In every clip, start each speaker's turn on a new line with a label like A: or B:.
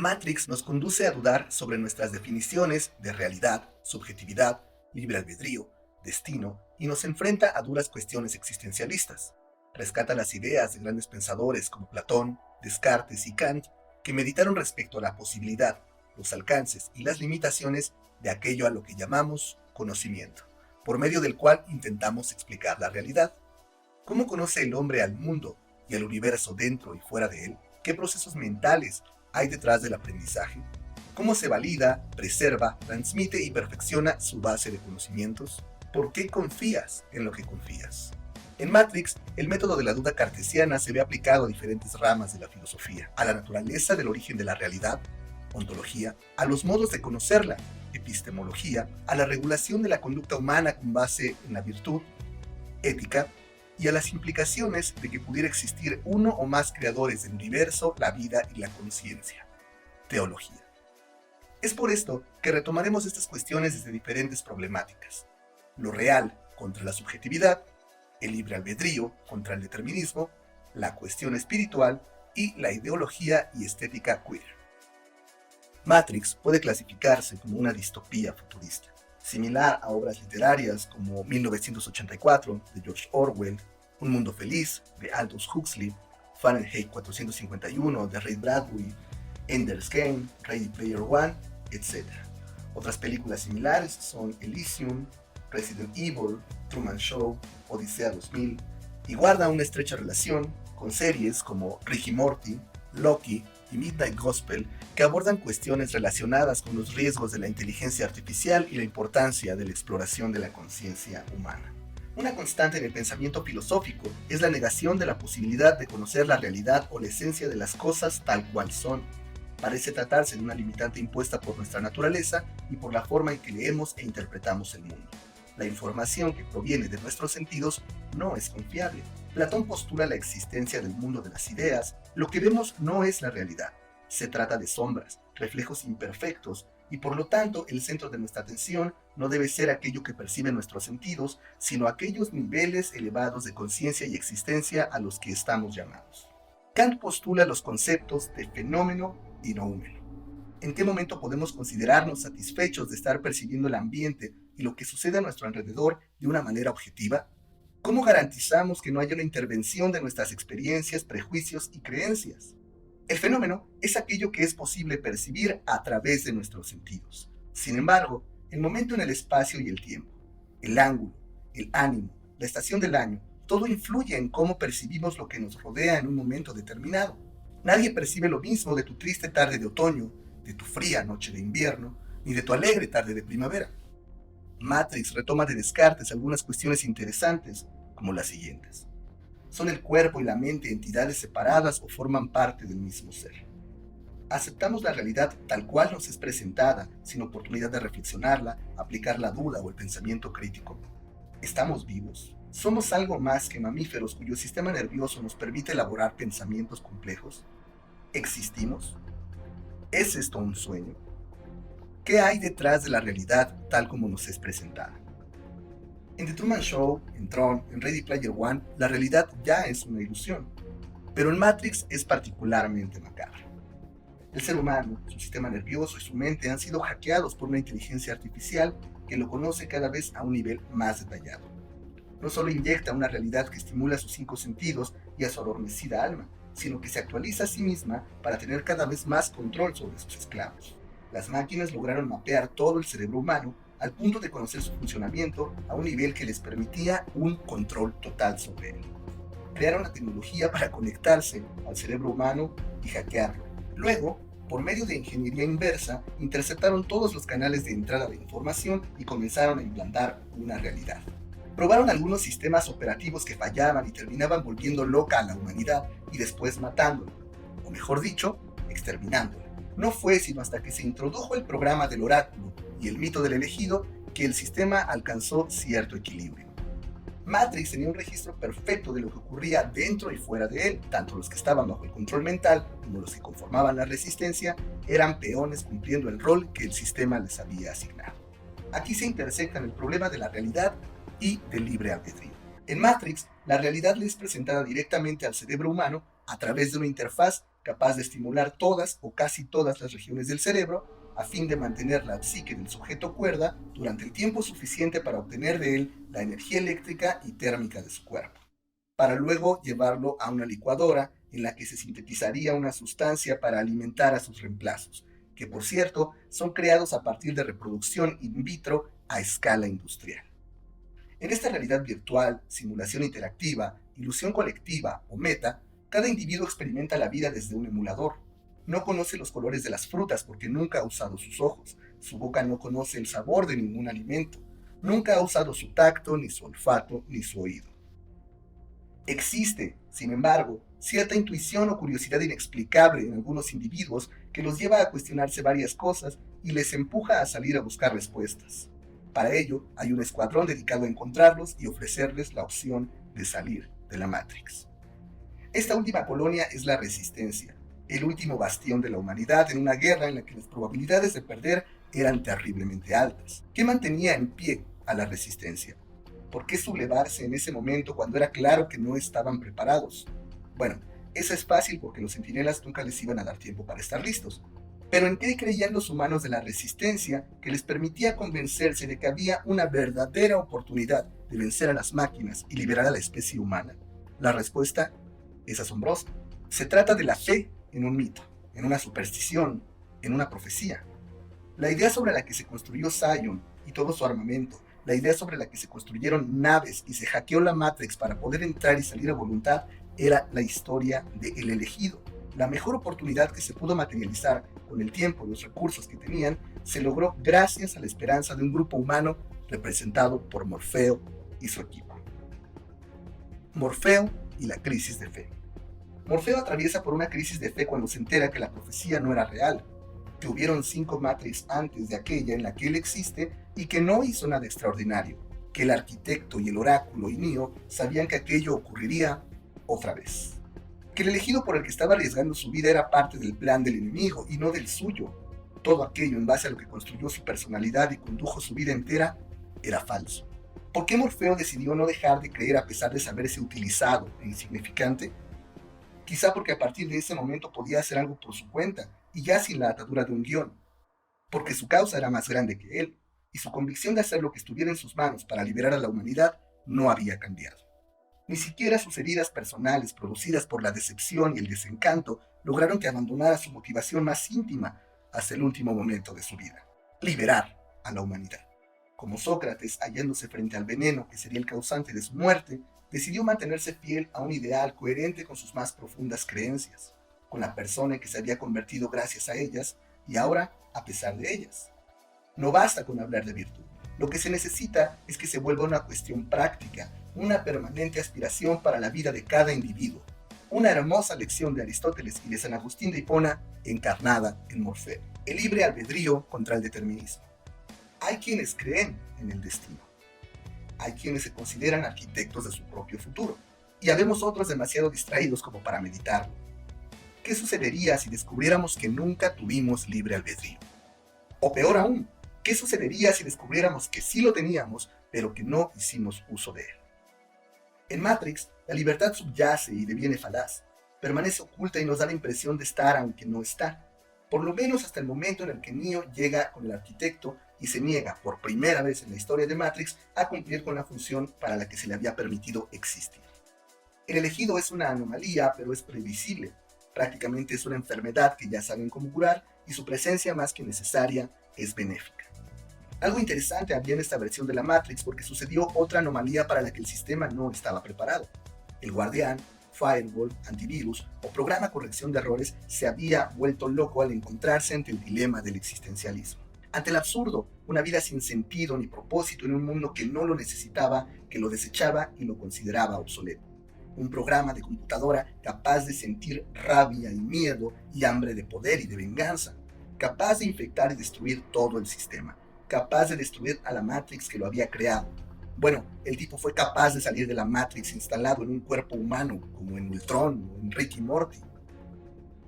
A: Matrix nos conduce a dudar sobre nuestras definiciones de realidad, subjetividad, libre albedrío, destino y nos enfrenta a duras cuestiones existencialistas. Rescata las ideas de grandes pensadores como Platón, Descartes y Kant que meditaron respecto a la posibilidad, los alcances y las limitaciones de aquello a lo que llamamos conocimiento, por medio del cual intentamos explicar la realidad. ¿Cómo conoce el hombre al mundo y al universo dentro y fuera de él? ¿Qué procesos mentales hay detrás del aprendizaje? ¿Cómo se valida, preserva, transmite y perfecciona su base de conocimientos? ¿Por qué confías en lo que confías? En Matrix, el método de la duda cartesiana se ve aplicado a diferentes ramas de la filosofía, a la naturaleza del origen de la realidad, ontología, a los modos de conocerla, epistemología, a la regulación de la conducta humana con base en la virtud, ética, y a las implicaciones de que pudiera existir uno o más creadores del universo, la vida y la conciencia, teología. Es por esto que retomaremos estas cuestiones desde diferentes problemáticas: lo real contra la subjetividad, el libre albedrío contra el determinismo, la cuestión espiritual y la ideología y estética queer. Matrix puede clasificarse como una distopía futurista, similar a obras literarias como 1984 de George Orwell, Un Mundo Feliz de Aldous Huxley, Fahrenheit 451 de Ray Bradbury, Ender's Game, Ready Player One, etc. Otras películas similares son Elysium, Resident Evil, Truman Show, Odisea 2000, y guarda una estrecha relación con series como Rick y Morty, Loki y Midnight Gospel, que abordan cuestiones relacionadas con los riesgos de la inteligencia artificial y la importancia de la exploración de la conciencia humana. Una constante en el pensamiento filosófico es la negación de la posibilidad de conocer la realidad o la esencia de las cosas tal cual son. Parece tratarse de una limitante impuesta por nuestra naturaleza y por la forma en que leemos e interpretamos el mundo. La información que proviene de nuestros sentidos no es confiable. Platón postula la existencia del mundo de las ideas. Lo que vemos no es la realidad. Se trata de sombras, reflejos imperfectos, y por lo tanto el centro de nuestra atención no debe ser aquello que perciben nuestros sentidos, sino aquellos niveles elevados de conciencia y existencia a los que estamos llamados. Kant postula los conceptos de fenómeno y noúmeno. ¿En qué momento podemos considerarnos satisfechos de estar percibiendo el ambiente y lo que sucede a nuestro alrededor de una manera objetiva? ¿Cómo garantizamos que no haya una intervención de nuestras experiencias, prejuicios y creencias? El fenómeno es aquello que es posible percibir a través de nuestros sentidos. Sin embargo, el momento en el espacio y el tiempo, el ángulo, el ánimo, la estación del año, todo influye en cómo percibimos lo que nos rodea en un momento determinado. Nadie percibe lo mismo de tu triste tarde de otoño, de tu fría noche de invierno, ni de tu alegre tarde de primavera. Matrix retoma de Descartes algunas cuestiones interesantes, como las siguientes. ¿Son el cuerpo y la mente entidades separadas o forman parte del mismo ser? ¿Aceptamos la realidad tal cual nos es presentada, sin oportunidad de reflexionarla, aplicar la duda o el pensamiento crítico? ¿Estamos vivos? ¿Somos algo más que mamíferos cuyo sistema nervioso nos permite elaborar pensamientos complejos? ¿Existimos? ¿Es esto un sueño? ¿Qué hay detrás de la realidad tal como nos es presentada? En The Truman Show, en Tron, en Ready Player One, la realidad ya es una ilusión, pero en Matrix es particularmente macabra. El ser humano, su sistema nervioso y su mente han sido hackeados por una inteligencia artificial que lo conoce cada vez a un nivel más detallado. No solo inyecta una realidad que estimula sus 5 sentidos y a su adormecida alma, sino que se actualiza a sí misma para tener cada vez más control sobre sus esclavos. Las máquinas lograron mapear todo el cerebro humano al punto de conocer su funcionamiento a un nivel que les permitía un control total sobre él. Crearon la tecnología para conectarse al cerebro humano y hackearlo. Luego, por medio de ingeniería inversa, interceptaron todos los canales de entrada de información y comenzaron a implantar una realidad. Probaron algunos sistemas operativos que fallaban y terminaban volviendo loca a la humanidad y después matándola, o mejor dicho, exterminándola. No fue sino hasta que se introdujo el programa del oráculo y el mito del elegido que el sistema alcanzó cierto equilibrio. Matrix tenía un registro perfecto de lo que ocurría dentro y fuera de él. Tanto los que estaban bajo el control mental como los que conformaban la resistencia eran peones cumpliendo el rol que el sistema les había asignado. Aquí se intersectan el problema de la realidad y del libre albedrío. En Matrix, la realidad le es presentada directamente al cerebro humano a través de una interfaz capaz de estimular todas o casi todas las regiones del cerebro, a fin de mantener la psique del sujeto cuerda durante el tiempo suficiente para obtener de él la energía eléctrica y térmica de su cuerpo, para luego llevarlo a una licuadora en la que se sintetizaría una sustancia para alimentar a sus reemplazos, que por cierto son creados a partir de reproducción in vitro a escala industrial. En esta realidad virtual, simulación interactiva, ilusión colectiva o meta, cada individuo experimenta la vida desde un emulador. No conoce los colores de las frutas porque nunca ha usado sus ojos, su boca no conoce el sabor de ningún alimento, nunca ha usado su tacto, ni su olfato, ni su oído. Existe, sin embargo, cierta intuición o curiosidad inexplicable en algunos individuos que los lleva a cuestionarse varias cosas y les empuja a salir a buscar respuestas. Para ello, hay un escuadrón dedicado a encontrarlos y ofrecerles la opción de salir de la Matrix. Esta última colonia es la Resistencia, el último bastión de la humanidad en una guerra en la que las probabilidades de perder eran terriblemente altas. ¿Qué mantenía en pie a la Resistencia? ¿Por qué sublevarse en ese momento cuando era claro que no estaban preparados? Bueno, eso es fácil porque los centinelas nunca les iban a dar tiempo para estar listos. Pero ¿en qué creían los humanos de la Resistencia que les permitía convencerse de que había una verdadera oportunidad de vencer a las máquinas y liberar a la especie humana? La respuesta es asombrosa. Se trata de la fe en un mito, en una superstición, en una profecía. La idea sobre la que se construyó Zion y todo su armamento, la idea sobre la que se construyeron naves y se hackeó la Matrix para poder entrar y salir a voluntad, era la historia de El Elegido. La mejor oportunidad que se pudo materializar con el tiempo y los recursos que tenían, se logró gracias a la esperanza de un grupo humano representado por Morfeo y su equipo. Morfeo y la crisis de fe. Morfeo atraviesa por una crisis de fe cuando se entera que la profecía no era real, que hubieron 5 Matrix antes de aquella en la que él existe y que no hizo nada extraordinario, que el arquitecto y el oráculo y Neo sabían que aquello ocurriría otra vez, que el elegido por el que estaba arriesgando su vida era parte del plan del enemigo y no del suyo. Todo aquello en base a lo que construyó su personalidad y condujo su vida entera era falso. ¿Por qué Morfeo decidió no dejar de creer a pesar de saberse utilizado e insignificante? Quizá porque a partir de ese momento podía hacer algo por su cuenta y ya sin la atadura de un guión, porque su causa era más grande que él y su convicción de hacer lo que estuviera en sus manos para liberar a la humanidad no había cambiado. Ni siquiera sus heridas personales producidas por la decepción y el desencanto lograron que abandonara su motivación más íntima hasta el último momento de su vida: liberar a la humanidad. Como Sócrates, hallándose frente al veneno que sería el causante de su muerte, decidió mantenerse fiel a un ideal coherente con sus más profundas creencias, con la persona en que se había convertido gracias a ellas y ahora a pesar de ellas. No basta con hablar de virtud. Lo que se necesita es que se vuelva una cuestión práctica, una permanente aspiración para la vida de cada individuo. Una hermosa lección de Aristóteles y de San Agustín de Hipona encarnada en Morfeo. El libre albedrío contra el determinismo. Hay quienes creen en el destino. Hay quienes se consideran arquitectos de su propio futuro. Y habemos otros demasiado distraídos como para meditarlo. ¿Qué sucedería si descubriéramos que nunca tuvimos libre albedrío? O peor aún, ¿qué sucedería si descubriéramos que sí lo teníamos, pero que no hicimos uso de él? En Matrix, la libertad subyace y deviene falaz, permanece oculta y nos da la impresión de estar aunque no está, por lo menos hasta el momento en el que Neo llega con el arquitecto y se niega, por primera vez en la historia de Matrix, a cumplir con la función para la que se le había permitido existir. El elegido es una anomalía, pero es previsible. Prácticamente es una enfermedad que ya saben cómo curar y su presencia más que necesaria es benéfica. Algo interesante había en esta versión de la Matrix porque sucedió otra anomalía para la que el sistema no estaba preparado. El guardián, firewall, antivirus o programa corrección de errores se había vuelto loco al encontrarse ante el dilema del existencialismo. Ante el absurdo, una vida sin sentido ni propósito en un mundo que no lo necesitaba, que lo desechaba y lo consideraba obsoleto. Un programa de computadora capaz de sentir rabia y miedo y hambre de poder y de venganza, capaz de infectar y destruir todo el sistema, capaz de destruir a la Matrix que lo había creado. Bueno, el tipo fue capaz de salir de la Matrix instalado en un cuerpo humano, como en Ultron o en Rick y Morty.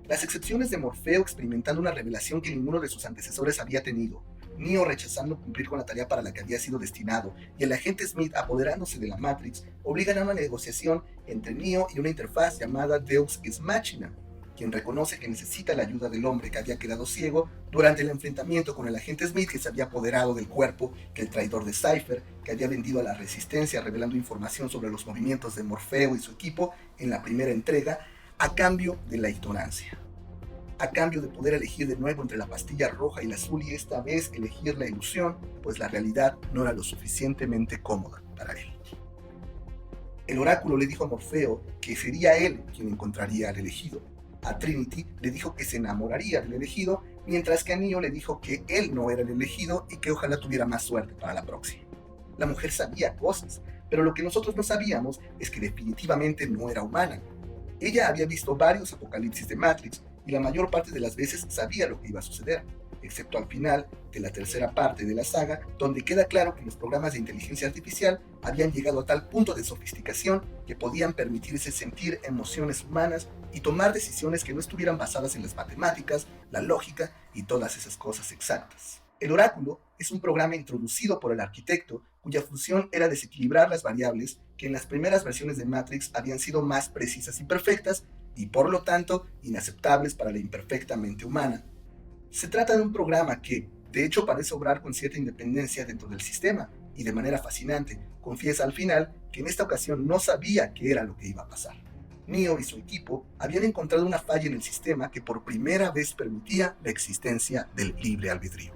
A: Las excepciones de Morfeo experimentando una revelación que ninguno de sus antecesores había tenido, Neo rechazando cumplir con la tarea para la que había sido destinado, y el agente Smith apoderándose de la Matrix, obligan a una negociación entre Neo y una interfaz llamada Deus Ex Machina, quien reconoce que necesita la ayuda del hombre que había quedado ciego durante el enfrentamiento con el agente Smith que se había apoderado del cuerpo, que el traidor de Cypher, que había vendido a la Resistencia revelando información sobre los movimientos de Morfeo y su equipo en la primera entrega, a cambio de la ignorancia. A cambio de poder elegir de nuevo entre la pastilla roja y la azul y esta vez elegir la ilusión, pues la realidad no era lo suficientemente cómoda para él. El oráculo le dijo a Morfeo que sería él quien encontraría al elegido. A Trinity le dijo que se enamoraría del elegido, mientras que a Neo le dijo que él no era el elegido y que ojalá tuviera más suerte para la próxima. La mujer sabía cosas, pero lo que nosotros no sabíamos es que definitivamente no era humana. Ella había visto varios apocalipsis de Matrix y la mayor parte de las veces sabía lo que iba a suceder, excepto al final de la tercera parte de la saga, donde queda claro que los programas de inteligencia artificial habían llegado a tal punto de sofisticación que podían permitirse sentir emociones humanas y tomar decisiones que no estuvieran basadas en las matemáticas, la lógica y todas esas cosas exactas. El oráculo es un programa introducido por el arquitecto cuya función era desequilibrar las variables que en las primeras versiones de Matrix habían sido más precisas y perfectas y por lo tanto inaceptables para la imperfecta mente humana. Se trata de un programa que, de hecho, parece obrar con cierta independencia dentro del sistema y de manera fascinante confiesa al final que en esta ocasión no sabía qué era lo que iba a pasar. Neo y su equipo habían encontrado una falla en el sistema que por primera vez permitía la existencia del libre albedrío.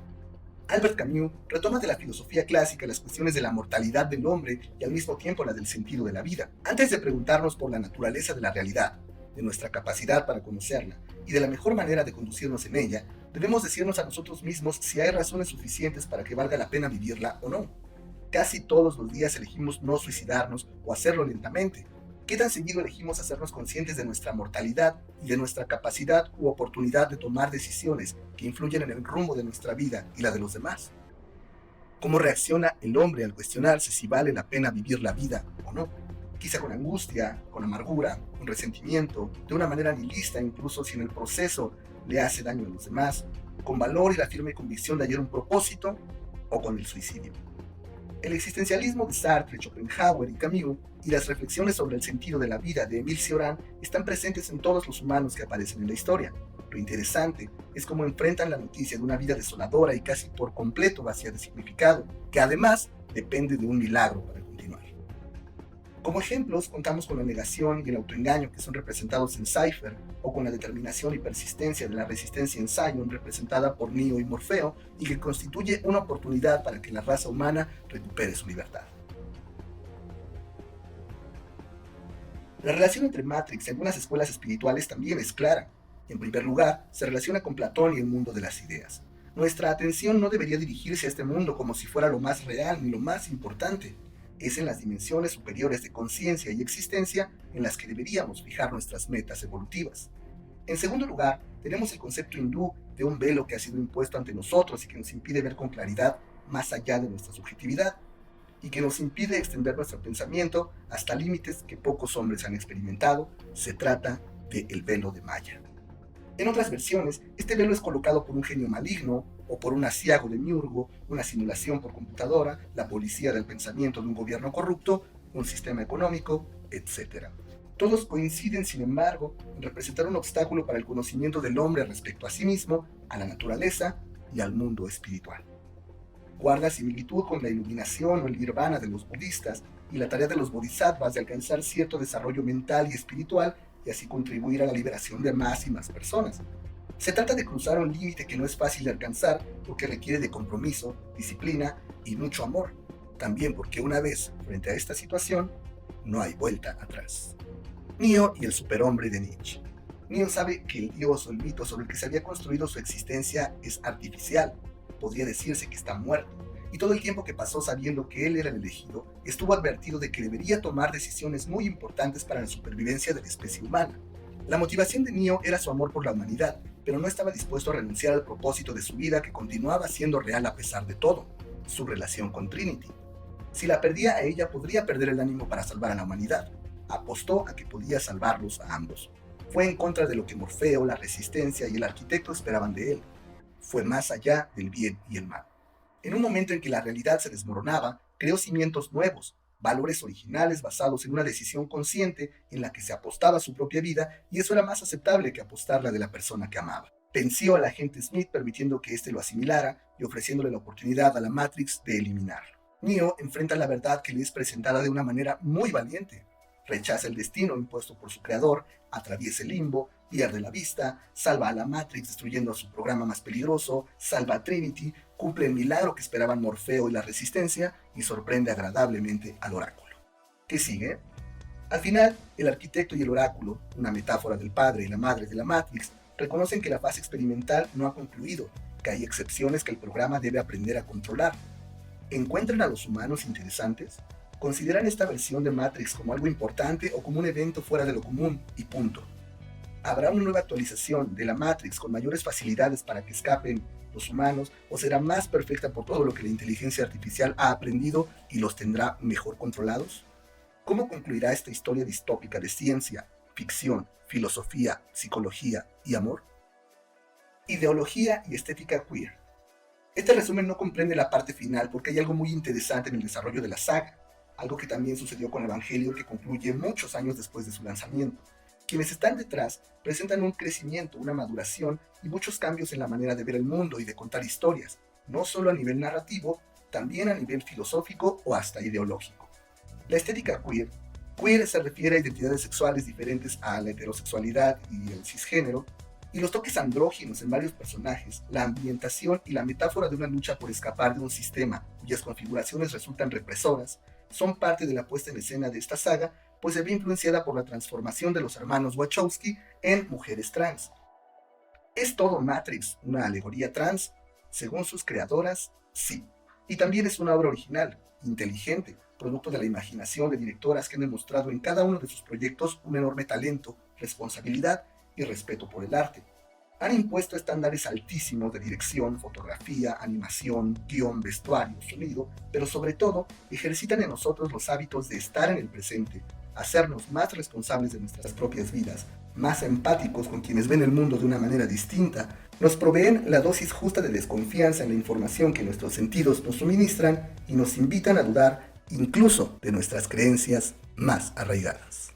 A: Albert Camus retoma de la filosofía clásica las cuestiones de la mortalidad del hombre y al mismo tiempo la del sentido de la vida. Antes de preguntarnos por la naturaleza de la realidad, de nuestra capacidad para conocerla y de la mejor manera de conducirnos en ella, debemos decirnos a nosotros mismos si hay razones suficientes para que valga la pena vivirla o no. Casi todos los días elegimos no suicidarnos o hacerlo lentamente. ¿Qué tan seguido elegimos hacernos conscientes de nuestra mortalidad y de nuestra capacidad u oportunidad de tomar decisiones que influyen en el rumbo de nuestra vida y la de los demás? ¿Cómo reacciona el hombre al cuestionarse si vale la pena vivir la vida o no? Quizá con angustia, con amargura, con resentimiento, de una manera nihilista incluso si en el proceso le hace daño a los demás, con valor y la firme convicción de hallar un propósito, o con el suicidio. El existencialismo de Sartre, Schopenhauer y Camus y las reflexiones sobre el sentido de la vida de Émile Cioran están presentes en todos los humanos que aparecen en la historia. Lo interesante es cómo enfrentan la noticia de una vida desoladora y casi por completo vacía de significado, que además depende de un milagro para continuar. Como ejemplos, contamos con la negación y el autoengaño que son representados en Cypher, o con la determinación y persistencia de la resistencia en Zion, representada por Neo y Morfeo, y que constituye una oportunidad para que la raza humana recupere su libertad. La relación entre Matrix y algunas escuelas espirituales también es clara. En primer lugar, se relaciona con Platón y el mundo de las ideas. Nuestra atención no debería dirigirse a este mundo como si fuera lo más real ni lo más importante. Es en las dimensiones superiores de conciencia y existencia en las que deberíamos fijar nuestras metas evolutivas. En segundo lugar, tenemos el concepto hindú de un velo que ha sido impuesto ante nosotros y que nos impide ver con claridad más allá de nuestra subjetividad, y que nos impide extender nuestro pensamiento hasta límites que pocos hombres han experimentado. Se trata del velo de Maya. En otras versiones, este velo es colocado por un genio maligno o por un asiago de Miurgo, una simulación por computadora, la policía del pensamiento de un gobierno corrupto, un sistema económico, etc. Todos coinciden, sin embargo, en representar un obstáculo para el conocimiento del hombre respecto a sí mismo, a la naturaleza y al mundo espiritual. Guarda similitud con la iluminación o el nirvana de los budistas y la tarea de los bodhisattvas de alcanzar cierto desarrollo mental y espiritual y así contribuir a la liberación de más y más personas. Se trata de cruzar un límite que no es fácil de alcanzar porque requiere de compromiso, disciplina y mucho amor. También porque una vez frente a esta situación, no hay vuelta atrás. Neo y el superhombre de Nietzsche. Neo sabe que el dios o el mito sobre el que se había construido su existencia es artificial. Podría decirse que está muerto. Y todo el tiempo que pasó sabiendo que él era el elegido, estuvo advertido de que debería tomar decisiones muy importantes para la supervivencia de la especie humana. La motivación de Neo era su amor por la humanidad, pero no estaba dispuesto a renunciar al propósito de su vida que continuaba siendo real a pesar de todo, su relación con Trinity. Si la perdía a ella, podría perder el ánimo para salvar a la humanidad. Apostó a que podía salvarlos a ambos. Fue en contra de lo que Morfeo, la Resistencia y el arquitecto esperaban de él. Fue más allá del bien y el mal. En un momento en que la realidad se desmoronaba, creó cimientos nuevos, valores originales basados en una decisión consciente en la que se apostaba su propia vida, y eso era más aceptable que apostar la de la persona que amaba. Venció al agente Smith permitiendo que éste lo asimilara y ofreciéndole la oportunidad a la Matrix de eliminarlo. Neo enfrenta la verdad que le es presentada de una manera muy valiente. Rechaza el destino impuesto por su creador, atraviesa el limbo, pierde la vista, salva a la Matrix destruyendo a su programa más peligroso, salva a Trinity, cumple el milagro que esperaban Morfeo y la Resistencia y sorprende agradablemente al Oráculo. ¿Qué sigue? Al final, el arquitecto y el Oráculo, una metáfora del padre y la madre de la Matrix, reconocen que la fase experimental no ha concluido, que hay excepciones que el programa debe aprender a controlar. ¿Encuentran a los humanos interesantes? ¿Consideran esta versión de Matrix como algo importante o como un evento fuera de lo común y punto? ¿Habrá una nueva actualización de la Matrix con mayores facilidades para que escapen los humanos o será más perfecta por todo lo que la inteligencia artificial ha aprendido y los tendrá mejor controlados? ¿Cómo concluirá esta historia distópica de ciencia, ficción, filosofía, psicología y amor? Ideología y estética queer. Este resumen no comprende la parte final porque hay algo muy interesante en el desarrollo de la saga, algo que también sucedió con Evangelion, que concluye muchos años después de su lanzamiento. Quienes están detrás presentan un crecimiento, una maduración y muchos cambios en la manera de ver el mundo y de contar historias, no solo a nivel narrativo, también a nivel filosófico o hasta ideológico. La estética queer. Queer se refiere a identidades sexuales diferentes a la heterosexualidad y el cisgénero, y los toques andróginos en varios personajes, la ambientación y la metáfora de una lucha por escapar de un sistema cuyas configuraciones resultan represoras, son parte de la puesta en escena de esta saga, pues se ve influenciada por la transformación de los hermanos Wachowski en mujeres trans. ¿Es todo Matrix una alegoría trans? Según sus creadoras, sí. Y también es una obra original, inteligente, producto de la imaginación de directoras que han demostrado en cada uno de sus proyectos un enorme talento, responsabilidad y respeto por el arte. Han impuesto estándares altísimos de dirección, fotografía, animación, guión, vestuario, sonido, pero sobre todo ejercitan en nosotros los hábitos de estar en el presente, hacernos más responsables de nuestras propias vidas, más empáticos con quienes ven el mundo de una manera distinta, nos proveen la dosis justa de desconfianza en la información que nuestros sentidos nos suministran y nos invitan a dudar incluso de nuestras creencias más arraigadas.